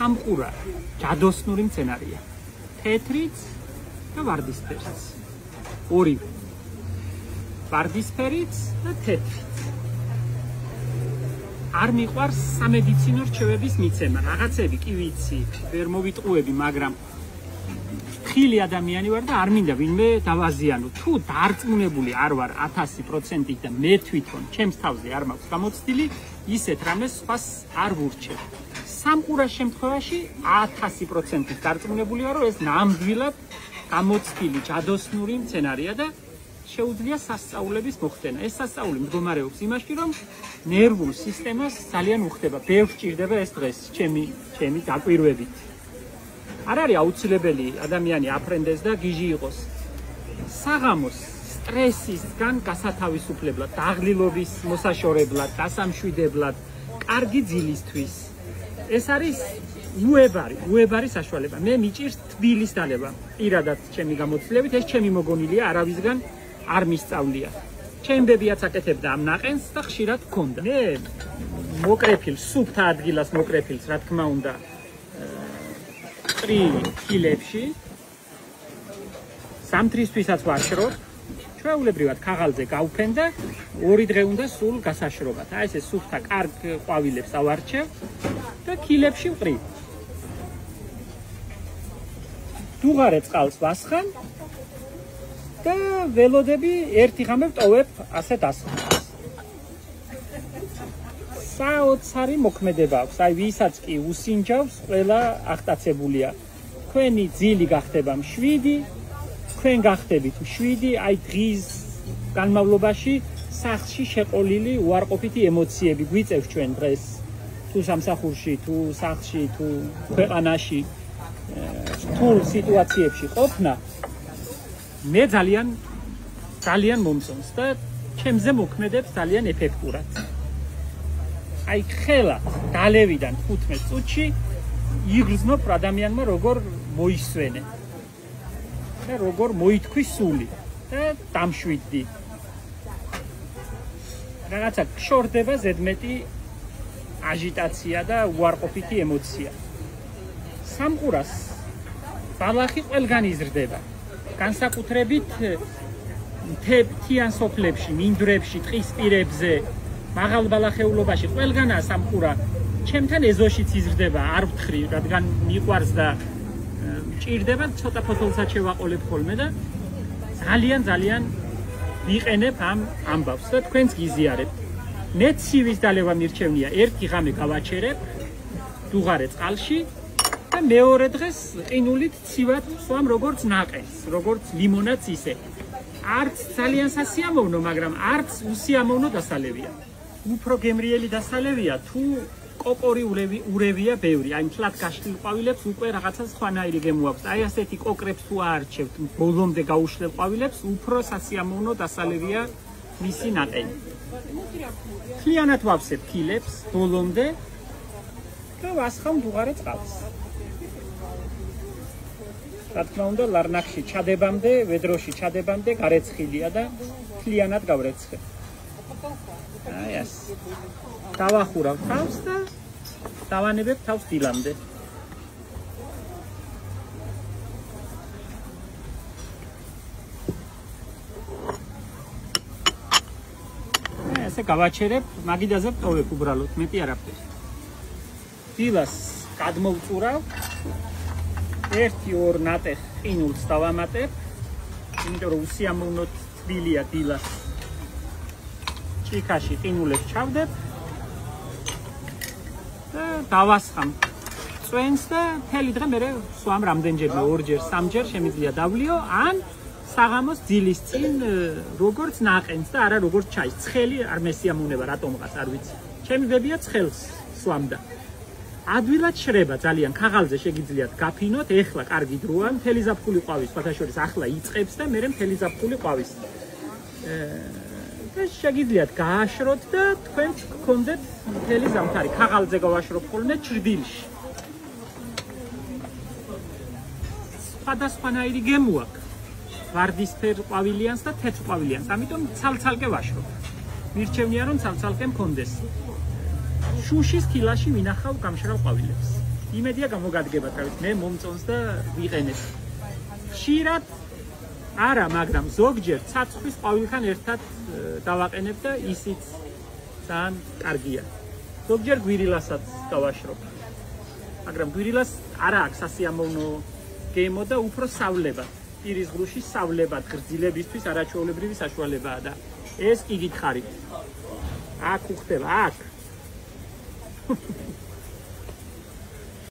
სამყურა ჯადოსნური მცენარეა. თეთრიც და ვარდისფერიც. ორივე. ვარდისფერიც და თეთრიც. არ მიყვარს სამედიცინო რჩევების მიცემა. რაღაცები კი ვიცი, ვერ მოვიტყუები, მაგრამ ხილი ადამიანი ვარ და არ მინდა ვინმე დავაზიანო. თუ დარწმუნებული არ ვარ 1000% და მე თვითონ ჩემს თავზე არ მაქვს გამოცდილი, ისეთ რამეს სხვას არ ვურჩევ. სამყურას შემთხვევაში 1000% დარწმუნებული ვარ, რომ ეს ნამდვილად გამოცდილი ჯადოსნური მცენარეა და შეუძლია სასწაულების მოხდენა. ეს სასწაული მდგომარეობს იმაში, რომ ნერვულ სისტემას ძალიან უხდება. ბევრს სჭირდება ეს დღეს ჩემი დაკვირვებით. არ არის აუცილებელი ადამიანი აფრენდეს და გიჟი იყოს. საღამოს სტრესისგან გასათავისუფლებლად, დაღლილობის მოსაშორებლად, დასამშვიდებლად, კარგი ძილისთვის. ეს არის უებარი საშუალება. მე მიჭირს თბილის დალევა. პირადად ჩემი გამოცდილებით ეს ჩემი მოგონილია, არავისგან არ მისწავლია. ჩემი ბებიაც აკეთებდა ამ ნაყენს და ხშირად გქონდა. მე მოკრეფილს, სუფთა ადგილას მოკრეფილს, რა თქმა უნდა, კილებში სამთრისთვისაც ვაშრობ. ჩვეულებრივად ქაღალდზე გავფენ და 2 დღე უნდა სულ გასაშრობად. აი ესე სუფთა კარგ ყვავილებს ავარჩევ და კილებში ვყრი. დუღარე წყალს ვასხამ და ველოდები ერთი ღამე ვტოვებ ასეთ ასხამს. საოცარი მოქმედება აქვს. აი ვისაც კი უსინჯავს, ყველა აღტაცებულია. თქვენი ძილი გახდება მშვიდი, თქვენ გახდებით მშვიდი, აი დღის განმავლობაში სახლში შეყოლილი უარყოფითი ემოციები გვიწევს ჩვენ დღეს. თუ სამსახურში, თუ სახლში, თუ ქვეყანაში, რთულ სიტუაციებში ყოფნა მე ძალიან მომწონს და ჩემზე მოქმედებს ძალიან ეფექტურად. აი ხელად დალევიდან 15 წუთში იგრძნობ ადამიანმა როგორ მოისვენე და როგორ მოითქვი სული და დამშვიდდი. რაღაცა გშორდება ზედმეტი აჟიტაცია და უარყოფითი ემოცია. სამყურას ბალახი ყველგან იზრდება. განსაკუთრებით მთიან სოფლებში, მინდვრებში, ტყისპირებზე, მაღალ ბალახეულობაში ყველგანაა სამყურა. ჩემთან ეზოშიც იზრდება, არ ვთხრი, რადგან მიყვარს და მჭირდება, ცოტა ფოთოლსაც შევაყოლებ ხოლმე და ძალიან ვიყენებ ამ ამბავს და თქვენც გიზიარებთ. მე ცივის დალევა მირჩევნია, ერთი ღამე გავაჩერებ დუღარე წყალში და მეორე დღეს ყინულით ცივად ვსვამ როგორც ნაყენს, როგორც ლიმონადს ისე. არც ძალიან სასიამოვნო, მაგრამ არც უსიამოვნო დასალევია. უფრო გემრიელი დასალევია თუ კოკორი ურევია ბევრი. აი მთლად გაშლილ ყვავილებს უკვე რაღაცა სხვანაირი გემოაქვს. აი ასეთი კოკრებს თუ აარჩევთ, ბოლომდე გაუშლელ ყვავილებს, უფრო სასიამოვნო დასალევია მისი ნაყენი. მთლიანად ვავსებ კილებს ბოლომდე და ვასხამ დუღარე წყალს. რა თქმა უნდა, ლარნაკში ჩადებამდე, ვედროში ჩადებამდე გარეცხილია და მთლიანად გავრეცხე. აი ეს. დავახურავ თავს და დავანებებ თავს დილამდე. ესე გავაჩერებ, მაგიდაზე ვტოვებ უბრალოდ, მეტი არაფერი. დილას გადმოვწურავ. 1-2 ნატეხ ყინულს დავამატებ, იმიტომ რომ უსიამოვნოდ თბილია დილას. ჭიქაში ყინულებს ჩავდებ და დავასხამ წვენს და მთელი დღე მე სვამ რამდენჯერმე, 2-ჯერ, 3-ჯერ შემიძლია დავლიო, ან საღამოს ძილის წინ როგორც ნაყენს და არა როგორც ჩაის. ცხელი არ მესიამოვნება, რატომღაც არ ვიცი. ჩემი ბებია ცხელს სვამდა. ადვილად შრება ძალიან, ქაღალდზე შეგიძლიათ გაფინოთ, ეხლა კარგი დროა, მთელი ზაფხული ყვავის, სხვათაშორის ახლა იწყებს და მერე მთელი ზაფხული ყვავის. და შეგიძლიათ გააშროთ და თქვენ გქონდეთ მთელი ზამთარი. ქაღალდზე გავაშრობ ხოლმე ჩრდილში. სხვადასხვანაირი გემო აქვს. ვარდისფერ ყვავილიანს და თეთრ ყვავილიანს, ამიტომ ცალ-ცალკე ვაშრობ. მირჩევნია რომ ცალ-ცალკე მქონდეს. შუშის ქილაში ვინახავ გამშრალ ყვავილებს. იმედია გამოგადგება თავის მე მომწონს და ვიყენებ. ხშირად არა, მაგრამ ზოგჯერ ცაცხვრის ყვავილთან ერთად დავაყენებ და ისიც ძალიან კარგია. ზოგჯერ გვირილასაც დავაშრობ. მაგრამ გვირილას არა აქვს სასიამოვნო გემო და უფრო სავლებად. პირის ღრუში სავლებად გრძილებისთვის არაჩვეულებრივი საშუალებაა და ეს კი გითხარით. აქ უხდება, აქ.